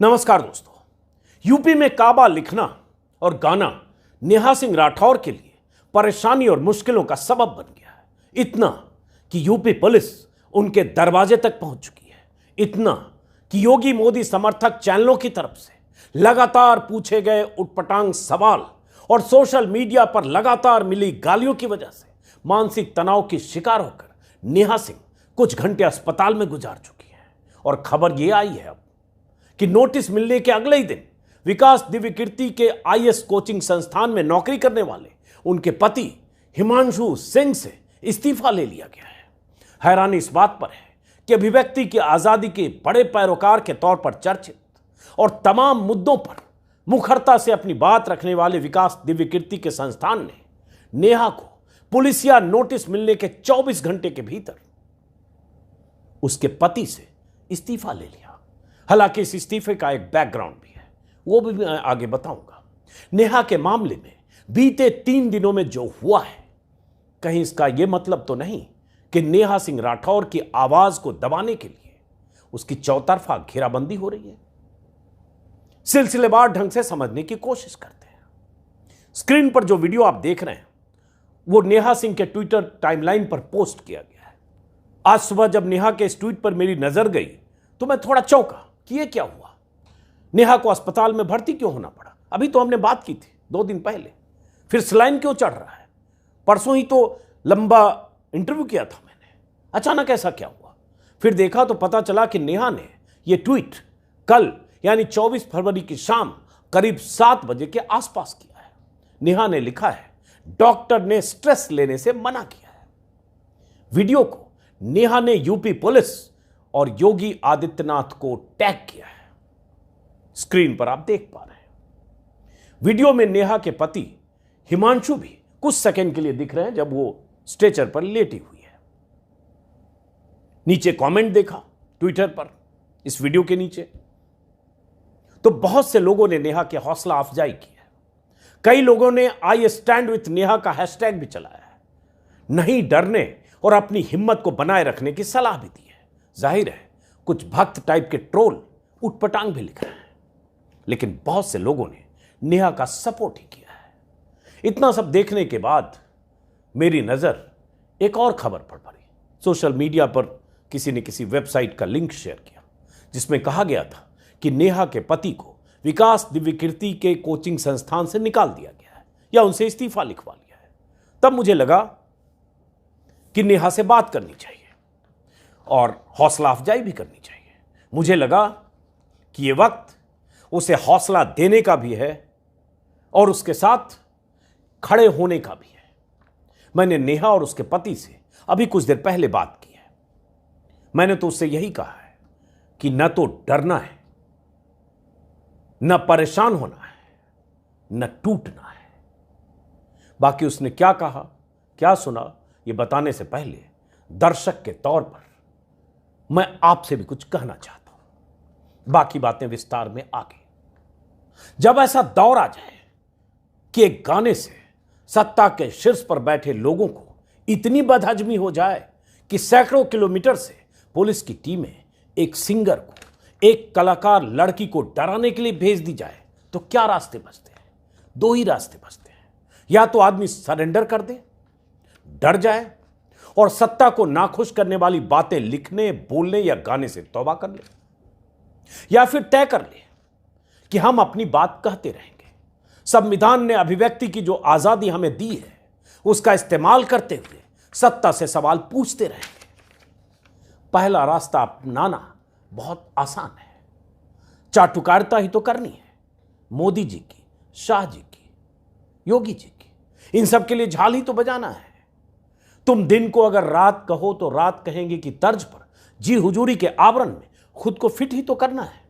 नमस्कार दोस्तों। यूपी में काबा लिखना और गाना नेहा सिंह राठौर के लिए परेशानी और मुश्किलों का सबब बन गया है। इतना कि यूपी पुलिस उनके दरवाजे तक पहुंच चुकी है। इतना कि योगी मोदी समर्थक चैनलों की तरफ से लगातार पूछे गए उटपटांग सवाल और सोशल मीडिया पर लगातार मिली गालियों की वजह से मानसिक तनाव की शिकार होकर नेहा सिंह कुछ घंटे अस्पताल में गुजार चुकी है। और खबर यह आई है अब कि नोटिस मिलने के अगले ही दिन विकास दिव्य कीर्ति के आईएएस कोचिंग संस्थान में नौकरी करने वाले उनके पति हिमांशु सिंह से इस्तीफा ले लिया गया है। हैरानी इस बात पर है कि अभिव्यक्ति की आजादी के बड़े पैरोकार के तौर पर चर्चित और तमाम मुद्दों पर मुखरता से अपनी बात रखने वाले विकास दिव्य कीर्ति के संस्थान ने नेहा को पुलिसिया नोटिस मिलने के 24 घंटे के भीतर उसके पति से इस्तीफा ले लिया। हालांकि इस इस्तीफे का एक बैकग्राउंड भी है, वो भी मैं आगे बताऊंगा। नेहा के मामले में बीते 3 दिनों में जो हुआ है, कहीं इसका यह मतलब तो नहीं कि नेहा सिंह राठौर की आवाज को दबाने के लिए उसकी चौतरफा घेराबंदी हो रही है। सिलसिलेवार ढंग से समझने की कोशिश करते हैं। स्क्रीन पर जो वीडियो आप देख रहे हैं वो नेहा सिंह के ट्विटर टाइमलाइन पर पोस्ट किया गया है। आज सुबह जब नेहा के इस ट्वीट पर मेरी नजर गई तो मैं थोड़ा चौंका कि ये क्या हुआ। नेहा को अस्पताल में भर्ती क्यों होना पड़ा? अभी तो हमने बात की थी 2 दिन पहले। फिर सलाइन क्यों चढ़ रहा है? परसों ही तो लंबा इंटरव्यू किया था मैंने। अचानक ऐसा क्या हुआ? फिर देखा तो पता चला कि नेहा ने यह ट्वीट कल यानी 24 फरवरी की शाम करीब 7 बजे के आसपास किया है। नेहा ने लिखा है, डॉक्टर ने स्ट्रेस लेने से मना किया है। वीडियो को नेहा ने यूपी पुलिस और योगी आदित्यनाथ को टैग किया है। स्क्रीन पर आप देख पा रहे हैं। वीडियो में नेहा के पति हिमांशु भी कुछ सेकंड के लिए दिख रहे हैं जब वो स्ट्रेचर पर लेटी हुई है। नीचे कमेंट देखा ट्विटर पर इस वीडियो के नीचे तो बहुत से लोगों ने नेहा की हौसला अफजाई की है। कई लोगों ने आई स्टैंड विथ नेहा का हैशटैग भी चलाया है। नहीं डरने और अपनी हिम्मत को बनाए रखने की सलाह भी दी है। जाहिर है कुछ भक्त टाइप के ट्रोल उटपटांग भी लिख रहे हैं, लेकिन बहुत से लोगों ने नेहा का सपोर्ट ही किया है। इतना सब देखने के बाद मेरी नजर एक और खबर पर पड़ी। सोशल मीडिया पर किसी ने किसी वेबसाइट का लिंक शेयर किया जिसमें कहा गया था कि नेहा के पति को विकास दिव्य कीर्ति के कोचिंग संस्थान से निकाल दिया गया है या उनसे इस्तीफा लिखवा लिया है। तब मुझे लगा कि नेहा से बात करनी चाहिए और हौसला अफजाई भी करनी चाहिए। मुझे लगा कि यह वक्त उसे हौसला देने का भी है और उसके साथ खड़े होने का भी है। मैंने नेहा और उसके पति से अभी कुछ देर पहले बात की है। मैंने तो उससे यही कहा है कि न तो डरना है, न परेशान होना है, न टूटना है। बाकी उसने क्या कहा, क्या सुना, यह बताने से पहले दर्शक के तौर पर मैं आपसे भी कुछ कहना चाहता हूं। बाकी बातें विस्तार में आगे। जब ऐसा दौर आ जाए कि एक गाने से सत्ता के शीर्ष पर बैठे लोगों को इतनी बदहजमी हो जाए कि सैकड़ों किलोमीटर से पुलिस की टीमें एक सिंगर को, एक कलाकार लड़की को डराने के लिए भेज दी जाए तो क्या रास्ते बचते हैं? 2 ही रास्ते बचते हैं। या तो आदमी सरेंडर कर दे, डर जाए और सत्ता को नाखुश करने वाली बातें लिखने, बोलने या गाने से तौबा कर ले, या फिर तय कर ले कि हम अपनी बात कहते रहेंगे। संविधान ने अभिव्यक्ति की जो आजादी हमें दी है उसका इस्तेमाल करते हुए सत्ता से सवाल पूछते रहेंगे। पहला रास्ता अपनाना बहुत आसान है। चाटुकारिता ही तो करनी है। मोदी जी की, शाह जी की, योगी जी की, इन सब के लिए झाल ही तो बजाना है। तुम दिन को अगर रात कहो तो रात कहेंगे की तर्ज पर जी हुजूरी के आवरण में खुद को फिट ही तो करना है।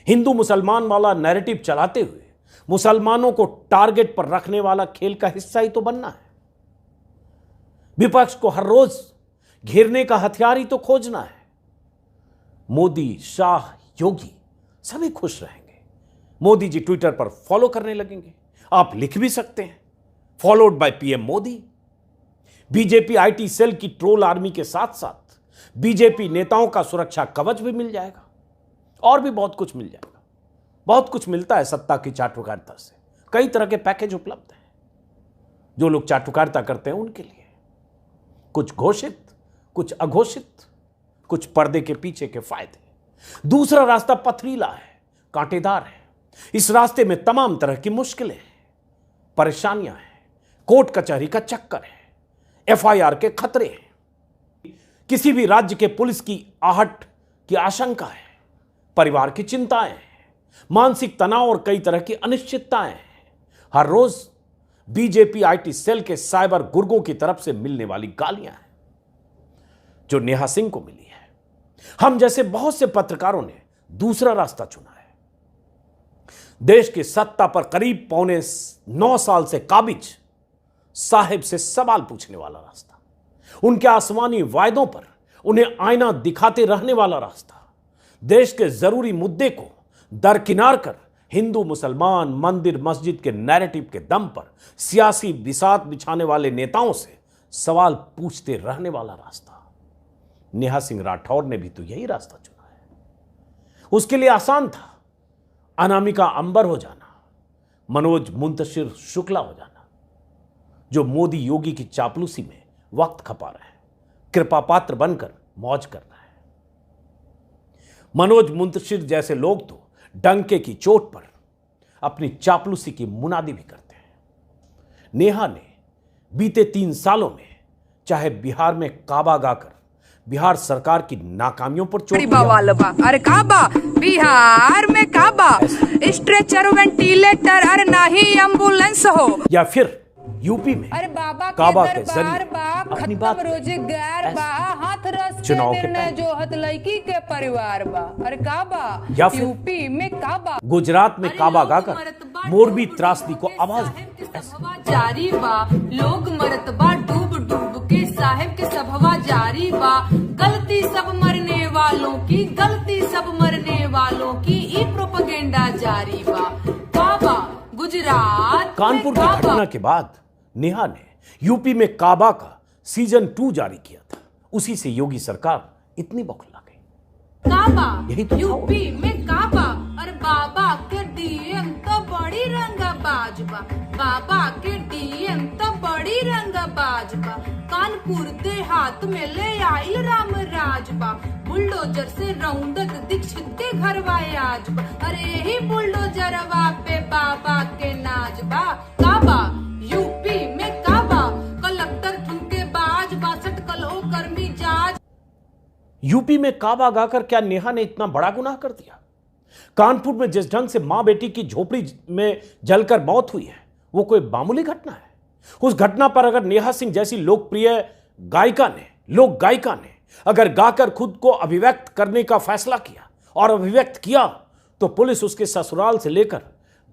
हिंदू मुसलमान वाला नैरेटिव चलाते हुए मुसलमानों को टारगेट पर रखने वाला खेल का हिस्सा ही तो बनना है। विपक्ष को हर रोज घेरने का हथियार ही तो खोजना है। मोदी, शाह, योगी सभी खुश रहेंगे। मोदी जी ट्विटर पर फॉलो करने लगेंगे। आप लिख भी सकते हैं, followed by PM Modi. BJP IT cell की ट्रोल आर्मी के साथ साथ बीजेपी नेताओं का सुरक्षा कवच भी मिल जाएगा। और भी बहुत कुछ मिल जाएगा। बहुत कुछ मिलता है सत्ता की चाटुकारिता से। कई तरह के पैकेज उपलब्ध हैं जो लोग चाटुकारिता करते हैं उनके लिए, कुछ घोषित, कुछ अघोषित, कुछ पर्दे के पीछे के फायदे। दूसरा रास्ता पथरीला है, कांटेदार है। इस रास्ते में तमाम तरह की मुश्किलें हैं, परेशानियां हैं, कोर्ट कचहरी का चक्कर है, एफआईआर के खतरे हैं, किसी भी राज्य के पुलिस की आहट की आशंका है, परिवार की चिंताएं हैं, मानसिक तनाव और कई तरह की अनिश्चितताएं हैं। हर रोज बीजेपी आईटी सेल के साइबर गुर्गों की तरफ से मिलने वाली गालियां हैं जो नेहा सिंह को मिली है। हम जैसे बहुत से पत्रकारों ने दूसरा रास्ता चुना है, देश की सत्ता पर करीब 9.25 साल से काबिज साहिब से सवाल पूछने वाला रास्ता, उनके आसमानी वायदों पर उन्हें आईना दिखाते रहने वाला रास्ता, देश के जरूरी मुद्दे को दरकिनार कर हिंदू मुसलमान मंदिर मस्जिद के नैरेटिव के दम पर सियासी बिसात बिछाने वाले नेताओं से सवाल पूछते रहने वाला रास्ता। नेहा सिंह राठौर ने भी तो यही रास्ता चुना है। उसके लिए आसान था अनामिका अंबर हो जाना, मनोज मुंतशिर शुक्ला हो जाना, जो मोदी योगी की चापलूसी में वक्त खपा रहे हैं, कृपा पात्र बनकर मौज कर रहे हैं। मनोज मुंतशिर जैसे लोग तो डंके की चोट पर अपनी चापलूसी की मुनादी भी करते हैं। नेहा ने बीते 3 सालों में चाहे बिहार में काबा गाकर बिहार सरकार की नाकामियों पर चोट अरे काबा बिहार में काबा स्ट्रेचर वेंटिलेटर अरे नहीं एम्बुलेंस हो, या फिर यूपी में अरे बाबा काबा के जरिए अपनी बात रोजगार बा, हाथ रस चुनाव के निर्णय जो हत लड़की के परिवार बा। अरे काबा या फिर यूपी में काबा, गुजरात में काबा गाकर मोरबी त्रासदी को आवाज दी। जारी बा लोग मरत बा डूब डूब के, साहेब के सभवा जारी बा, गलती सब मरने वालों की, गलती सब मरने वालों की, ई प्रोपेगेंडा जारी बा। काबा गुजरात कानपुर की घटना के बाद नेहा ने यूपी में काबा का सीजन 2 जारी किया था। उसी से योगी सरकार इतनी बौखला गई। काबा यही तो यूपी में काबा, और बाबा के डीएम तो बड़ी रंगबाज बा, बाबा के डीएम तो बड़ी रंगबाज बा, कानपुर देहात में ले आइल राम राज बा, बुलडोजर से रौंदत दीक्षित के घरवा आज बा, अरे यही बुलडोजरवा पे बाबा के नाज बा। काबा यूपी में काबा, कलेक्टर ठुमके बाज, 62 कलो कर्मी जाज। यूपी में काबा गाकर क्या नेहा ने इतना बड़ा गुनाह कर दिया? कानपुर में जिस ढंग से मां बेटी की झोपड़ी में जलकर मौत हुई है वो कोई मामूली घटना है? उस घटना पर अगर नेहा सिंह जैसी लोकप्रिय लोक गायिका ने अगर गाकर खुद को अभिव्यक्त करने का फैसला किया और अभिव्यक्त किया तो पुलिस उसके ससुराल से लेकर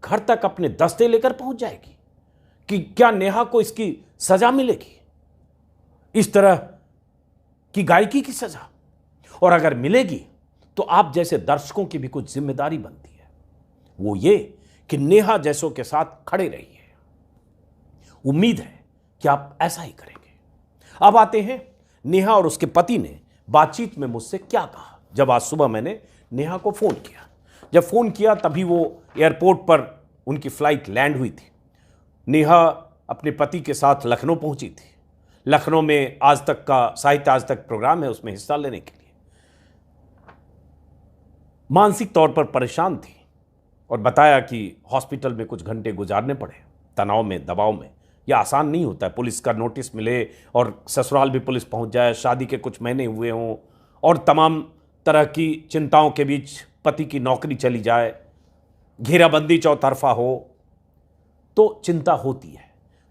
घर तक अपने दस्ते लेकर पहुंच जाएगी कि क्या नेहा को इसकी सजा मिलेगी, इस तरह की गायकी की सजा? और अगर मिलेगी तो आप जैसे दर्शकों की भी कुछ जिम्मेदारी बनती है, वो ये कि नेहा जैसों के साथ खड़े रहिए। उम्मीद है कि आप ऐसा ही करेंगे। अब आते हैं नेहा और उसके पति ने बातचीत में मुझसे क्या कहा जब आज सुबह मैंने नेहा को फोन किया। जब फोन किया तभी वो एयरपोर्ट पर उनकी फ्लाइट लैंड हुई थी। नेहा अपने पति के साथ लखनऊ पहुंची थी। लखनऊ में आज तक का साहित्य आज तक प्रोग्राम है, उसमें हिस्सा लेने के लिए मानसिक तौर पर परेशान थी और बताया कि हॉस्पिटल में कुछ घंटे गुजारने पड़े, तनाव में, दबाव में। यह आसान नहीं होता है, पुलिस का नोटिस मिले और ससुराल भी पुलिस पहुंच जाए, शादी के कुछ महीने हुए हों और तमाम तरह की चिंताओं के बीच पति की नौकरी चली जाए, घेराबंदी चौतरफा हो, तो चिंता होती है।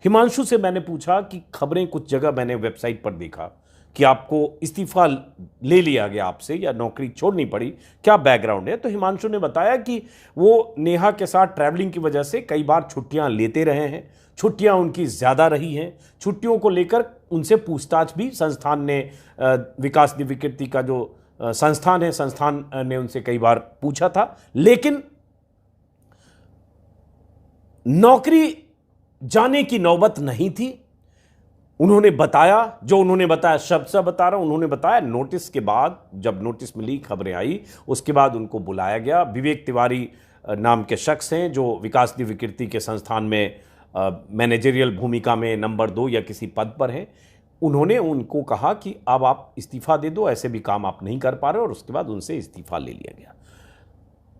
हिमांशु से मैंने पूछा कि खबरें कुछ जगह मैंने वेबसाइट पर देखा कि आपको इस्तीफा ले लिया गया आपसे या नौकरी छोड़नी पड़ी, क्या बैकग्राउंड है? तो हिमांशु ने बताया कि वो नेहा के साथ ट्रैवलिंग की वजह से कई बार छुट्टियां लेते रहे हैं, छुट्टियां उनकी ज़्यादा रही हैं। छुट्टियों को लेकर उनसे पूछताछ भी संस्थान ने, विकास दिव्यकीर्ति का जो संस्थान है, संस्थान ने उनसे कई बार पूछा था, लेकिन नौकरी जाने की नौबत नहीं थी। उन्होंने बताया, जो उन्होंने बताया शब्द से बता रहा हूं, उन्होंने बताया नोटिस के बाद, जब नोटिस मिली, खबरें आई, उसके बाद उनको बुलाया गया। विवेक तिवारी नाम के शख्स हैं जो विकास दिव्य कीर्ति के संस्थान में मैनेजरियल भूमिका में नंबर 2 या किसी पद पर हैं। उन्होंने उनको कहा कि अब आप इस्तीफा दे दो, ऐसे भी काम आप नहीं कर पा रहे, और उसके बाद उनसे इस्तीफा ले लिया गया।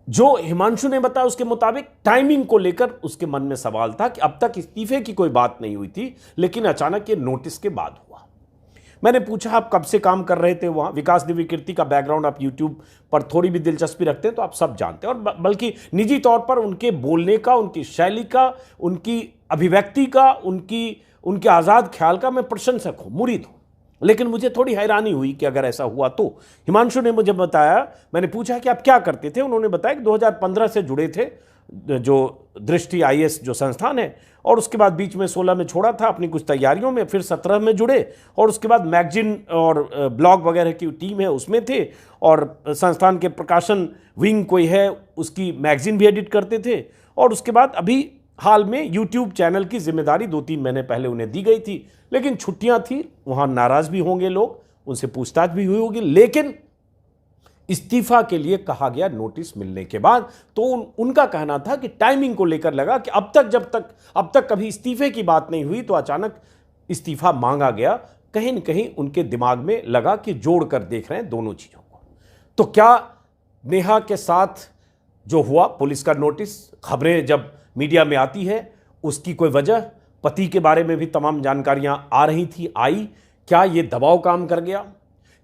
जो हिमांशु ने बताया उसके मुताबिक टाइमिंग को लेकर उसके मन में सवाल था कि अब तक इस्तीफे की कोई बात नहीं हुई थी, लेकिन अचानक ये नोटिस के बाद हुआ। मैंने पूछा आप कब से काम कर रहे थे वहां? विकास दिव्य कीर्ति का बैकग्राउंड आप यूट्यूब पर थोड़ी भी दिलचस्पी रखते हैं तो आप सब जानते हैं, और बल्कि निजी तौर पर उनके बोलने का, उनकी शैली का, उनकी अभिव्यक्ति का, उनके आज़ाद ख्याल का मैं प्रशंसक हूं, मुरीद हूं। लेकिन मुझे थोड़ी हैरानी हुई कि अगर ऐसा हुआ तो। हिमांशु ने मुझे बताया, मैंने पूछा कि आप क्या करते थे? उन्होंने बताया कि 2015 से जुड़े थे, जो दृष्टि IAS जो संस्थान है, और उसके बाद बीच में 16 में छोड़ा था अपनी कुछ तैयारियों में, फिर 17 में जुड़े, और उसके बाद मैगजीन और ब्लॉग वगैरह की टीम है उसमें थे, और संस्थान के प्रकाशन विंग कोई है उसकी मैगजीन भी एडिट करते थे, और उसके बाद अभी हाल में यूट्यूब चैनल की जिम्मेदारी 2-3 महीने पहले उन्हें दी गई थी। लेकिन छुट्टियां थी, वहां नाराज भी होंगे लोग, उनसे पूछताछ भी हुई होगी, लेकिन इस्तीफा के लिए कहा गया नोटिस मिलने के बाद। तो उनका कहना था कि टाइमिंग को लेकर लगा कि अब तक कभी इस्तीफे की बात नहीं हुई, तो अचानक इस्तीफा मांगा गया। कहीं न कहीं उनके दिमाग में लगा कि जोड़कर देख रहे हैं दोनों चीजों को। तो क्या नेहा के साथ जो हुआ, पुलिस का नोटिस, खबरें जब मीडिया में आती है, उसकी कोई वजह, पति के बारे में भी तमाम जानकारियां आ रही थी, आई, क्या ये दबाव काम कर गया?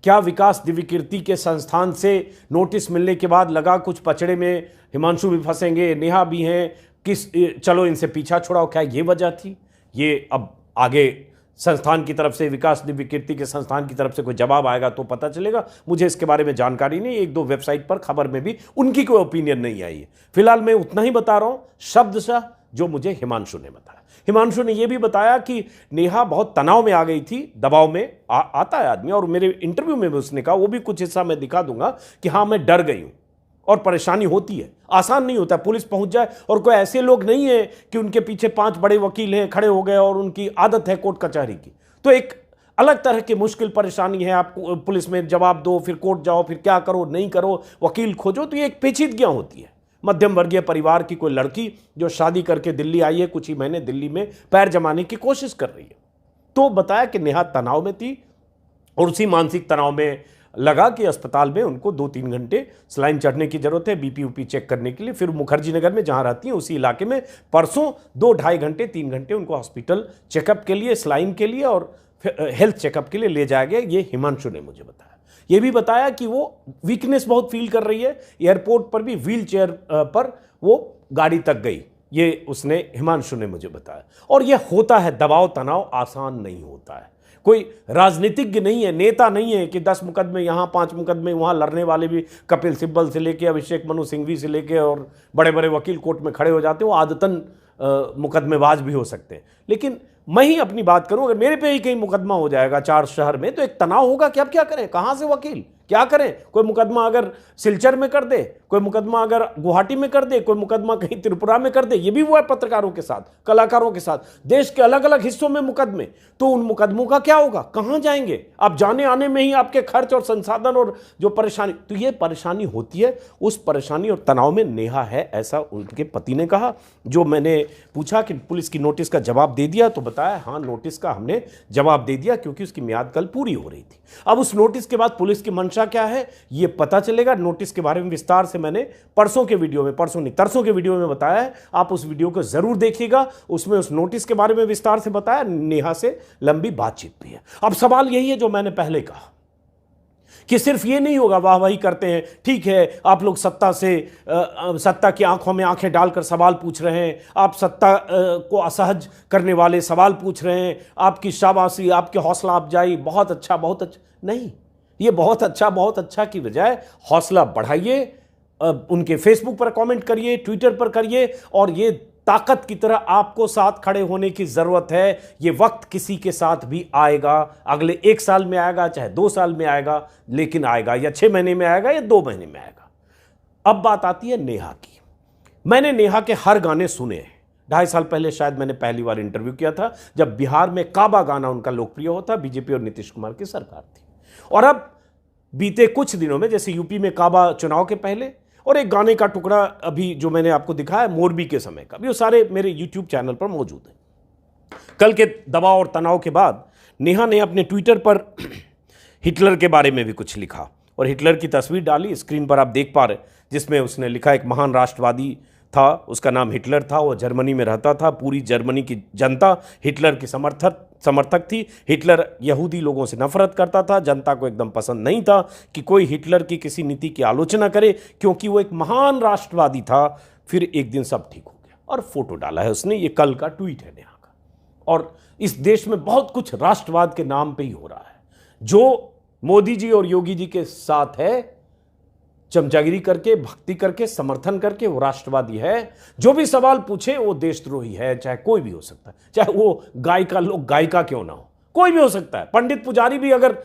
क्या विकास दिव्य कीर्ति के संस्थान से नोटिस मिलने के बाद लगा कुछ पचड़े में हिमांशु भी फंसेंगे, नेहा भी हैं, चलो इनसे पीछा छुड़ाओ, क्या ये वजह थी? ये अब आगे संस्थान की तरफ से, विकास दिव्य कीर्ति के संस्थान की तरफ से कोई जवाब आएगा तो पता चलेगा। मुझे इसके बारे में जानकारी नहीं, 1-2 वेबसाइट पर खबर में भी उनकी कोई ओपिनियन नहीं आई है। फिलहाल मैं उतना ही बता रहा हूं शब्दशः जो मुझे हिमांशु ने बताया। हिमांशु ने यह भी बताया कि नेहा बहुत तनाव में आ गई थी, दबाव में आता है आदमी, और मेरे इंटरव्यू में भी उसने कहा, वो भी कुछ हिस्सा मैं दिखा दूंगा, कि हाँ मैं डर गई हूं और परेशानी होती है, आसान नहीं होता। पुलिस पहुंच जाए, और कोई ऐसे लोग नहीं है कि उनके पीछे 5 बड़े वकील हैं खड़े हो गए और उनकी आदत है कोर्ट कचहरी की, तो एक अलग तरह की मुश्किल परेशानी है। आप पुलिस में जवाब दो, फिर कोर्ट जाओ, फिर क्या करो, नहीं करो, वकील खोजो, तो ये एक पेचीदगियां होती है। मध्यम वर्गीय परिवार की कोई लड़की जो शादी करके दिल्ली आई है, कुछ ही महीने दिल्ली में पैर जमाने की कोशिश कर रही है। तो बताया कि नेहा तनाव में थी, और उसी मानसिक तनाव में लगा कि अस्पताल में उनको 2-3 घंटे सलाइन चढ़ने की जरूरत है, BP चेक करने के लिए। फिर मुखर्जी नगर में जहां रहती हैं उसी इलाके में परसों 2-2.5 घंटे 3 घंटे उनको हॉस्पिटल चेकअप के लिए, सलाइन के लिए और हेल्थ चेकअप के लिए ले जाया गया। ये हिमांशु ने मुझे बताया। ये भी बताया कि वो वीकनेस बहुत फील कर रही है, एयरपोर्ट पर भी व्हील चेयर पर वो गाड़ी तक गई, ये उसने, हिमांशु ने मुझे बताया। और ये होता है, दबाव तनाव आसान नहीं होता है। कोई राजनीतिज्ञ नहीं है, नेता नहीं है कि 10 मुकदमे यहाँ, 5 मुकदमे वहाँ, लड़ने वाले भी कपिल सिब्बल से लेके अभिषेक मनु सिंघवी से लेके और बड़े बड़े वकील कोर्ट में खड़े हो जाते हैं, वो आदतन मुकदमेबाज भी हो सकते हैं। लेकिन मैं ही अपनी बात करूं, अगर मेरे पे ही कहीं मुकदमा हो जाएगा 4 शहर में, तो एक तनाव होगा कि अब क्या करें, कहां से वकील, क्या करें। कोई मुकदमा अगर सिलचर में कर दे, कोई मुकदमा अगर गुवाहाटी में कर दे, कोई मुकदमा कहीं त्रिपुरा में कर दे, ये भी हुआ है पत्रकारों के साथ, कलाकारों के साथ, देश के अलग अलग हिस्सों में मुकदमे। तो उन मुकदमों का क्या होगा, कहां जाएंगे आप? जाने आने में ही आपके खर्च और संसाधन और जो परेशानी, तो ये परेशानी होती है। उस परेशानी और तनाव में नेहा है, ऐसा उनके पति ने कहा। जो मैंने पूछा कि पुलिस की नोटिस का जवाब दे दिया, तो बताया हाँ नोटिस का हमने जवाब दे दिया, क्योंकि उसकी मियाद कल पूरी हो रही थी। अब उस नोटिस के बाद पुलिस की मंशा क्या है ये पता चलेगा। नोटिस के बारे में विस्तार से मैंने परसों के वीडियो में, तरसों के वीडियो में बताया है, आप उस वीडियो को जरूर देखिएगा। उसमें उस नोटिस के बारे में विस्तार से बताया, नेहा से लंबी बातचीत भी है। अब सवाल यही है जो मैंने पहले कहा कि सिर्फ ये नहीं होगा वाहवाही करते हैं, ठीक है आप लोग सत्ता की आंखों में आंखें डालकर सवाल पूछ रहे हैं, आप सत्ता को असहज करने वाले सवाल पूछ रहे हैं, आपकी शाबाशी, आपकी हौसला अफजाई, बहुत अच्छा बहुत अच्छा। नहीं, ये बहुत अच्छा की बजाय हौसला बढ़ाइए, उनके फेसबुक पर कमेंट करिए, ट्विटर पर करिए, और ये ताकत की तरह आपको साथ खड़े होने की जरूरत है। ये वक्त किसी के साथ भी आएगा, अगले 1 साल में आएगा, चाहे 2 साल में आएगा, लेकिन आएगा, या 6 महीने में आएगा, या 2 महीने में आएगा। अब बात आती है नेहा की। मैंने नेहा के हर गाने सुने हैं, 2.5 साल पहले शायद मैंने पहली बार इंटरव्यू किया था, जब बिहार में काबा गाना उनका लोकप्रिय होता, बीजेपी और नीतीश कुमार की सरकार थी। और अब बीते कुछ दिनों में, जैसे यूपी में काबा चुनाव के पहले, और एक गाने का टुकड़ा अभी जो मैंने आपको दिखाया मोरबी के समय का भी, वो सारे मेरे यूट्यूब चैनल पर मौजूद हैं। कल के दबाव और तनाव के बाद नेहा ने अपने ट्विटर पर हिटलर के बारे में भी कुछ लिखा और हिटलर की तस्वीर डाली, स्क्रीन पर आप देख पा रहे, जिसमें उसने लिखा एक महान राष्ट्रवादी था, उसका नाम हिटलर था, वो जर्मनी में रहता था, पूरी जर्मनी की जनता हिटलर की समर्थक थी। हिटलर यहूदी लोगों से नफरत करता था, जनता को एकदम पसंद नहीं था कि कोई हिटलर की किसी नीति की आलोचना करे, क्योंकि वो एक महान राष्ट्रवादी था। फिर एक दिन सब ठीक हो गया, और फोटो डाला है उसने, ये कल का ट्वीट है नेहा का। और इस देश में बहुत कुछ राष्ट्रवाद के नाम पे ही हो रहा है। जो मोदी जी और योगी जी के साथ है, चमचागिरी करके, भक्ति करके, समर्थन करके, वो राष्ट्रवादी है। जो भी सवाल पूछे वो देशद्रोही है, चाहे कोई भी हो सकता है, चाहे वो गायिका क्यों ना हो, कोई भी हो सकता है। पंडित पुजारी भी अगर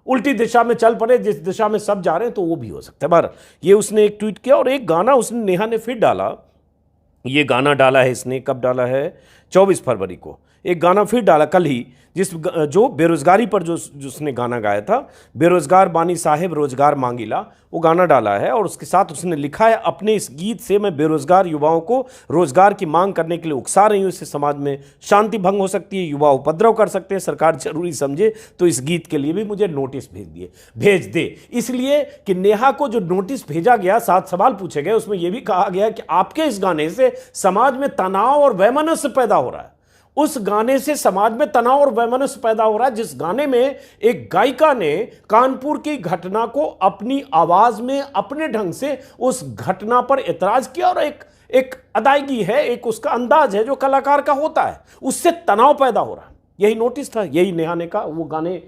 उल्टी दिशा में चल पड़े, जिस दिशा में सब जा रहे हैं, तो वो भी हो सकता है। बार ये उसने एक ट्वीट किया, और एक गाना उसने, नेहा ने फिर डाला। ये गाना डाला है इसने, कब डाला है? 24 फरवरी को एक गाना फिर डाला, कल ही, जो बेरोजगारी पर जो उसने गाना गाया था, बेरोजगार बानी साहेब रोजगार मांगीला, वो गाना डाला है। और उसके साथ उसने लिखा है, अपने इस गीत से मैं बेरोजगार युवाओं को रोजगार की मांग करने के लिए उकसा रही हूँ। इससे समाज में शांति भंग हो सकती है, युवा उपद्रव कर सकते हैं, सरकार जरूरी समझे तो इस गीत के लिए भी मुझे नोटिस भेज दे। इसलिए कि नेहा को जो नोटिस भेजा गया, 7 सवाल पूछे गए, उसमें यह भी कहा गया कि आपके इस गाने से समाज में तनाव और वैमनस्य पैदा हो रहा है। उस गाने से समाज में तनाव और वैमनस्य पैदा हो रहा है, जिस गाने में एक गायिका ने कानपुर की घटना को अपनी आवाज में, अपने ढंग से उस घटना पर एतराज किया, और एक अदायगी है, एक उसका अंदाज है जो कलाकार का होता है, उससे तनाव पैदा हो रहा है। यही नोटिस था, यही नेहा ने कहा। वो गाने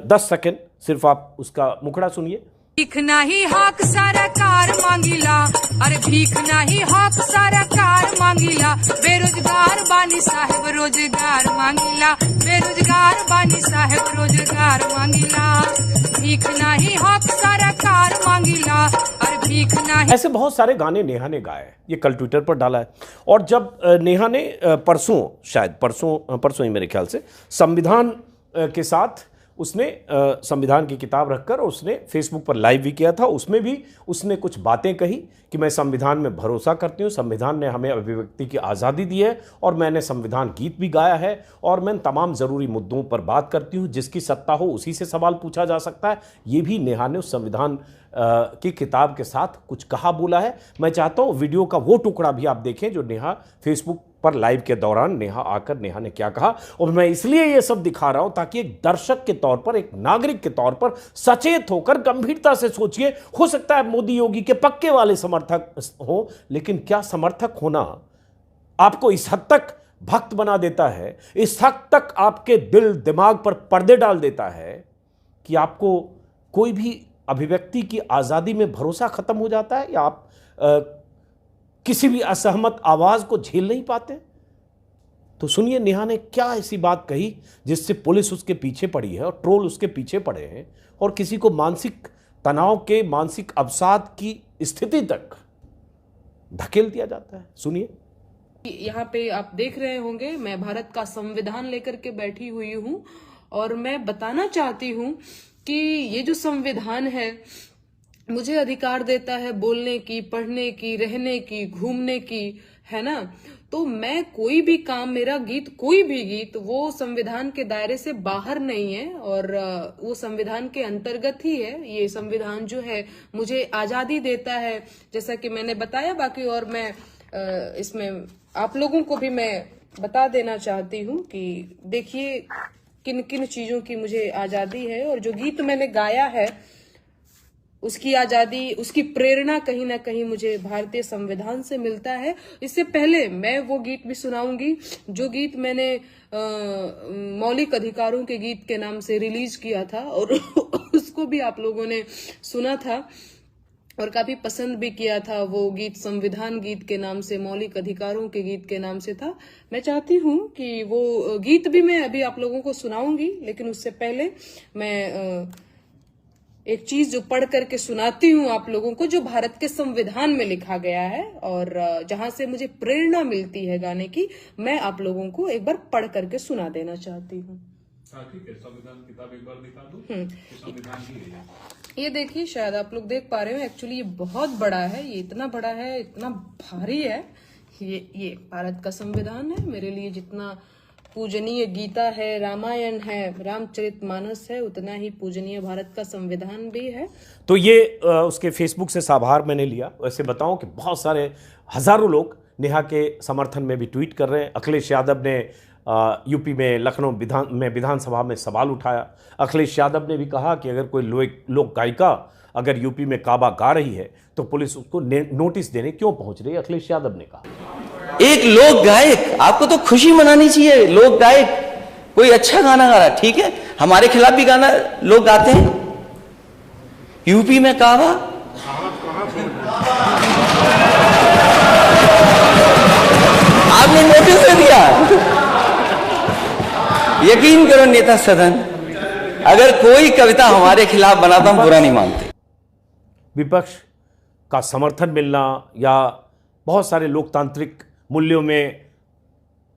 10 सेकेंड सिर्फ आप उसका मुखड़ा सुनिए। भीख नाही हक सरकार मांगीला, अरे भीख नाही हक सरकार मांगीला, बेरोजगार बानी साहेब रोजगार मांगीला, बेरोजगार बानी साहेब रोजगार मांगीला, भीख नाही हक सरकार मांगीला, अरे भीख नाही। ऐसे बहुत सारे गाने नेहा ने गाए, ये कल ट्विटर पर डाला है। और जब नेहा ने परसों ही मेरे ख्याल से संविधान के साथ उसने संविधान की किताब रखकर उसने फेसबुक पर लाइव भी किया था। उसमें भी उसने कुछ बातें कही कि मैं संविधान में भरोसा करती हूँ, संविधान ने हमें अभिव्यक्ति की आज़ादी दी है, और मैंने संविधान गीत भी गाया है, और मैं तमाम ज़रूरी मुद्दों पर बात करती हूँ, जिसकी सत्ता हो उसी से सवाल पूछा जा सकता है। ये भी नेहा ने उस संविधान की किताब के साथ कुछ कहा, बोला है। मैं चाहता हूँ वीडियो का वो टुकड़ा भी आप देखें जो नेहा फेसबुक पर लाइव के दौरान नेहा ने क्या कहा। और मैं इसलिए ये सब दिखा रहा हूं ताकि एक दर्शक के तौर पर, एक नागरिक के तौर पर सचेत होकर गंभीरता से सोचिए। हो सकता है मोदी योगी के पक्के वाले समर्थक हो, लेकिन क्या समर्थक होना आपको इस हद तक भक्त बना देता है, इस हद तक आपके दिल दिमाग पर पर्दे डाल देता है कि आपको कोई भी अभिव्यक्ति की आज़ादी में भरोसा खत्म हो जाता है, या आप किसी भी असहमत आवाज को झेल नहीं पाते? तो सुनिए नेहा ने क्या ऐसी बात कही जिससे पुलिस उसके पीछे पड़ी है और ट्रोल उसके पीछे पड़े हैं, और किसी को मानसिक तनाव के, मानसिक अवसाद की स्थिति तक धकेल दिया जाता है। सुनिए। यहाँ पे आप देख रहे होंगे मैं भारत का संविधान लेकर के बैठी हुई हूँ, और मैं बताना चाहती हूँ कि ये जो संविधान है मुझे अधिकार देता है बोलने की, पढ़ने की, रहने की, घूमने की, है ना। तो मैं कोई भी काम, मेरा गीत, कोई भी गीत, वो संविधान के दायरे से बाहर नहीं है, और वो संविधान के अंतर्गत ही है। ये संविधान जो है मुझे आजादी देता है, जैसा कि मैंने बताया। बाकी और मैं इसमें आप लोगों को भी मैं बता देना चाहती हूँ कि देखिए किन किन चीजों की मुझे आजादी है, और जो गीत मैंने गाया है उसकी आजादी, उसकी प्रेरणा कहीं ना कहीं मुझे भारतीय संविधान से मिलता है। इससे पहले मैं वो गीत भी सुनाऊंगी जो गीत मैंने मौलिक अधिकारों के गीत के नाम से रिलीज किया था, और उसको भी आप लोगों ने सुना था और काफी पसंद भी किया था। वो गीत संविधान गीत के नाम से, मौलिक अधिकारों के गीत के नाम से था। मैं चाहती हूँ कि वो गीत भी मैं अभी आप लोगों को सुनाऊंगी, लेकिन उससे पहले मैं एक चीज जो पढ़ करके सुनाती हूँ आप लोगों को, जो भारत के संविधान में लिखा गया है और जहां से मुझे प्रेरणा मिलती है गाने की, मैं आप लोगों को एक बार पढ़ करके सुना देना चाहती हूँ। ठीक है, संविधान किताब एक बार दिखा दो। संविधान की है ये देखिए, शायद आप लोग देख पा रहे हो। एक्चुअली ये बहुत बड़ा है, ये इतना बड़ा है, इतना भारी है। ये भारत का संविधान है। मेरे लिए जितना पूजनीय गीता है, रामायण है, रामचरितमानस है, उतना ही पूजनीय भारत का संविधान भी है। तो ये उसके फेसबुक से साभार मैंने लिया। वैसे बताऊं कि बहुत सारे हजारों लोग नेहा के समर्थन में भी ट्वीट कर रहे हैं। अखिलेश यादव ने यूपी में लखनऊ विधानसभा में सवाल उठाया। अखिलेश यादव ने भी कहा कि अगर कोई लोक गायिका अगर यूपी में काबा गा रही है तो पुलिस उसको नोटिस देने क्यों पहुंच रही है, अखिलेश यादव ने कहा। एक लोक गायक, आपको तो खुशी मनानी चाहिए। लोक गायक कोई अच्छा गाना गा रहा है, ठीक है, हमारे खिलाफ भी गाना लोग गाते हैं। यूपी में काबा, आपने नोटिस दे दिया। यकीन करो नेता सदन, अगर कोई कविता हमारे खिलाफ बना तो हम बुरा नहीं मानते। विपक्ष का समर्थन मिलना या बहुत सारे लोकतांत्रिक मूल्यों में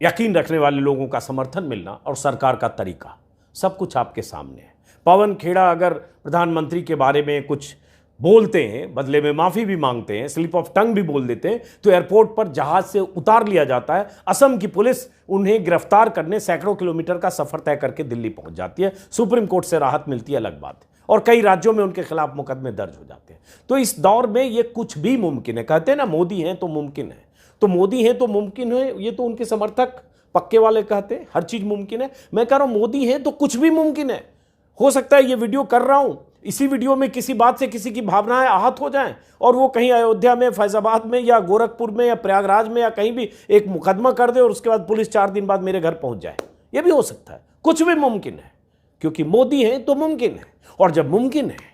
यकीन रखने वाले लोगों का समर्थन मिलना और सरकार का तरीका, सब कुछ आपके सामने है। पवन खेड़ा अगर प्रधानमंत्री के बारे में कुछ बोलते हैं, बदले में माफ़ी भी मांगते हैं, स्लिप ऑफ टंग भी बोल देते हैं, तो एयरपोर्ट पर जहाज से उतार लिया जाता है। असम की पुलिस उन्हें गिरफ्तार करने सैकड़ों किलोमीटर का सफर तय करके दिल्ली पहुंच जाती है। सुप्रीम कोर्ट से राहत मिलती है, अलग बात है, और कई राज्यों में उनके खिलाफ मुकदमे दर्ज हो जाते हैं। तो इस दौर में ये कुछ भी मुमकिन है। कहते हैं ना, मोदी हैं तो मुमकिन है, तो मोदी हैं तो मुमकिन है, ये तो उनके समर्थक पक्के वाले कहते हैं हर चीज मुमकिन है। मैं कह रहा हूं मोदी हैं तो कुछ भी मुमकिन है। हो सकता है ये वीडियो कर रहा हूं, इसी वीडियो में किसी बात से किसी की भावनाएं आहत हो जाएं और वो कहीं अयोध्या में, फैजाबाद में या गोरखपुर में या प्रयागराज में या कहीं भी एक मुकदमा कर दे और उसके बाद पुलिस 4 दिन बाद मेरे घर पहुंच जाए। ये भी हो सकता है, कुछ भी मुमकिन है, क्योंकि मोदी हैं तो मुमकिन है। और जब मुमकिन है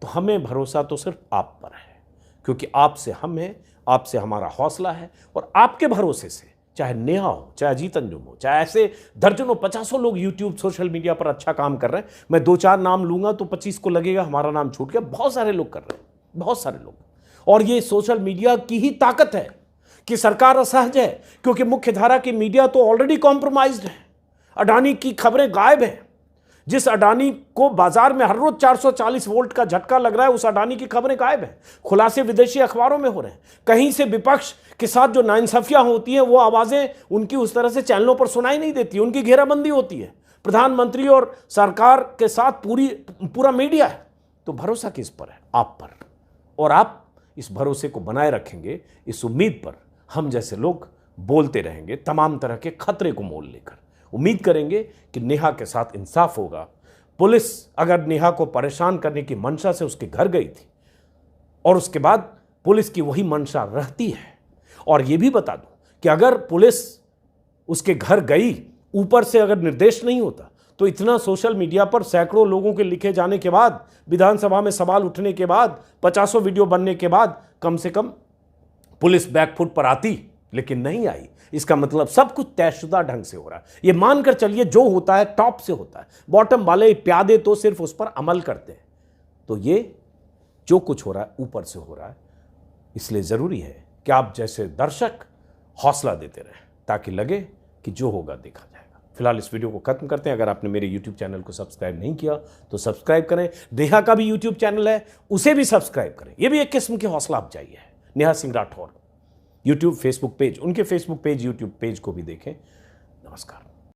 तो हमें भरोसा तो सिर्फ आप पर है, क्योंकि आपसे हम हैं, आपसे हमारा हौसला है, और आपके भरोसे से चाहे नेहा हो, चाहे अजीत अंजुम हो, चाहे ऐसे दर्जनों 50 लोग यूट्यूब सोशल मीडिया पर अच्छा काम कर रहे हैं। मैं 2-4 नाम लूंगा तो 25 को लगेगा हमारा नाम छूट गया। बहुत सारे लोग कर रहे हैं, बहुत सारे लोग। और ये सोशल मीडिया की ही ताकत है कि सरकार असहज है, क्योंकि मुख्य धारा की मीडिया तो ऑलरेडी कॉम्प्रोमाइज्ड है। अडानी की खबरें गायब हैं। जिस अडानी को बाजार में हर रोज 440 वोल्ट का झटका लग रहा है, उस अडानी की खबरें गायब हैं। खुलासे विदेशी अखबारों में हो रहे हैं। कहीं से विपक्ष के साथ जो नाइंसाफियां होती हैं, वो आवाजें उनकी उस तरह से चैनलों पर सुनाई नहीं देती, उनकी घेराबंदी होती है। प्रधानमंत्री और सरकार के साथ पूरा मीडिया है। तो भरोसा किस पर है? आप पर। और आप इस भरोसे को बनाए रखेंगे, इस उम्मीद पर हम जैसे लोग बोलते रहेंगे, तमाम तरह के खतरे को मोल लेकर। उम्मीद करेंगे कि नेहा के साथ इंसाफ होगा। पुलिस अगर नेहा को परेशान करने की मंशा से उसके घर गई थी, और उसके बाद पुलिस की वही मंशा रहती है। और यह भी बता दूं कि अगर पुलिस उसके घर गई, ऊपर से अगर निर्देश नहीं होता, तो इतना सोशल मीडिया पर सैकड़ों लोगों के लिखे जाने के बाद, विधानसभा में सवाल उठने के बाद, 50 वीडियो बनने के बाद, कम से कम पुलिस बैकफुट पर आती, लेकिन नहीं आई। इसका मतलब सब कुछ तयशुदा ढंग से हो रहा है। ये मानकर चलिए जो होता है टॉप से होता है, बॉटम वाले प्यादे तो सिर्फ उस पर अमल करते हैं। तो ये जो कुछ हो रहा है ऊपर से हो रहा है। इसलिए जरूरी है कि आप जैसे दर्शक हौसला देते रहें, ताकि लगे कि जो होगा देखा जाएगा। फिलहाल इस वीडियो को खत्म करते हैं। अगर आपने मेरे YouTube चैनल को सब्सक्राइब नहीं किया तो सब्सक्राइब करें। नेहा का भी YouTube चैनल है, उसे भी सब्सक्राइब करें। यह भी एक किस्म की हौसला अफजाई है। Neha Singh Rathore YouTube, Facebook page, उनके फेसबुक पेज, YouTube पेज को भी देखें। नमस्कार।